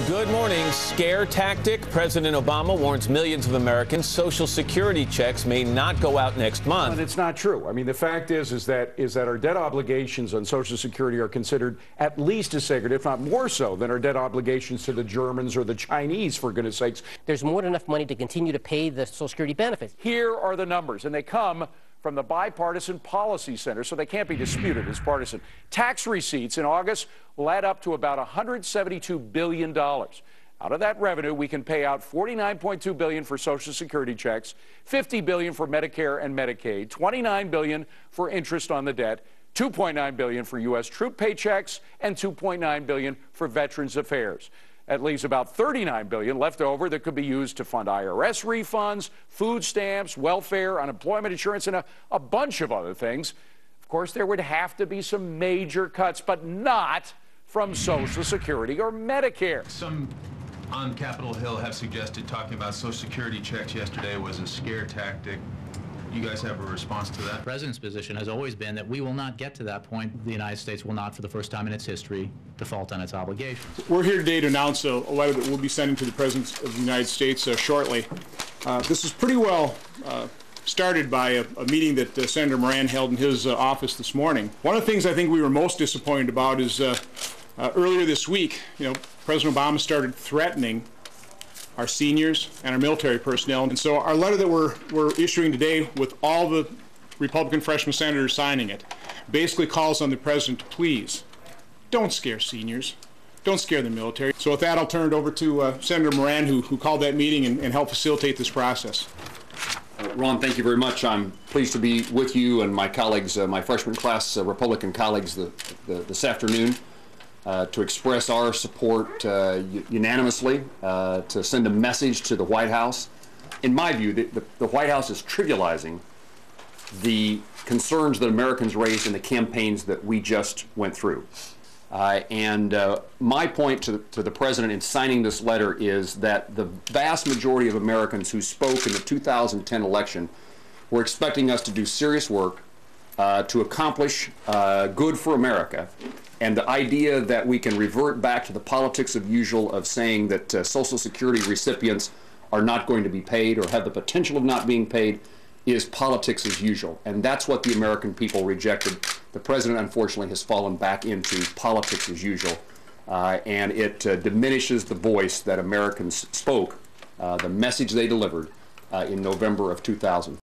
Good morning. Scare tactic. President Obama warns millions of Americans Social Security checks may not go out next month. And it's not true. I mean, the fact is that our debt obligations on Social Security are considered at least as sacred, if not more so, than our debt obligations to the Germans or the Chinese, for goodness sakes. There's more than enough money to continue to pay the Social Security benefits. Here are the numbers, and they come from the Bipartisan Policy Center, so they can't be disputed as partisan. Tax receipts in August will add up to about $172 billion. Out of that revenue, we can pay out $49.2 billion for Social Security checks, $50 billion for Medicare and Medicaid, $29 billion for interest on the debt, $2.9 billion for U.S. troop paychecks, and $2.9 billion for Veterans Affairs. That leaves about $39 billion left over that could be used to fund IRS refunds, food stamps, welfare, unemployment insurance, and a bunch of other things. Of course, there would have to be some major cuts, but not from Social Security or Medicare. Some on Capitol Hill have suggested talking about Social Security checks yesterday was a scare tactic. You guys have a response to that? The president's position has always been that we will not get to that point. The United States will not, for the first time in its history, default on its obligations. We're here today to announce a letter that we'll be sending to the President of the United States shortly. This is pretty well started by a meeting that Senator Moran held in his office this morning. One of the things I think we were most disappointed about is earlier this week, President Obama started threatening our seniors and our military personnel. And so our letter that we're issuing today, with all the Republican freshman senators signing it, basically calls on the president to please don't scare seniors, don't scare the military. So with that, I'll turn it over to Senator Moran, who called that meeting and helped facilitate this process. Ron, thank you very much. I'm pleased to be with you and my colleagues, my freshman class Republican colleagues this afternoon. To express our support unanimously, to send a message to the White House. In my view, the White House is trivializing the concerns that Americans raised in the campaigns that we just went through. My point to the President in signing this letter is that the vast majority of Americans who spoke in the 2010 election were expecting us to do serious work to accomplish good for America. And the idea that we can revert back to the politics of usual of saying that Social Security recipients are not going to be paid or have the potential of not being paid is politics as usual. And that's what the American people rejected. The President, unfortunately, has fallen back into politics as usual. And it diminishes the voice that Americans spoke, the message they delivered in November of 2000.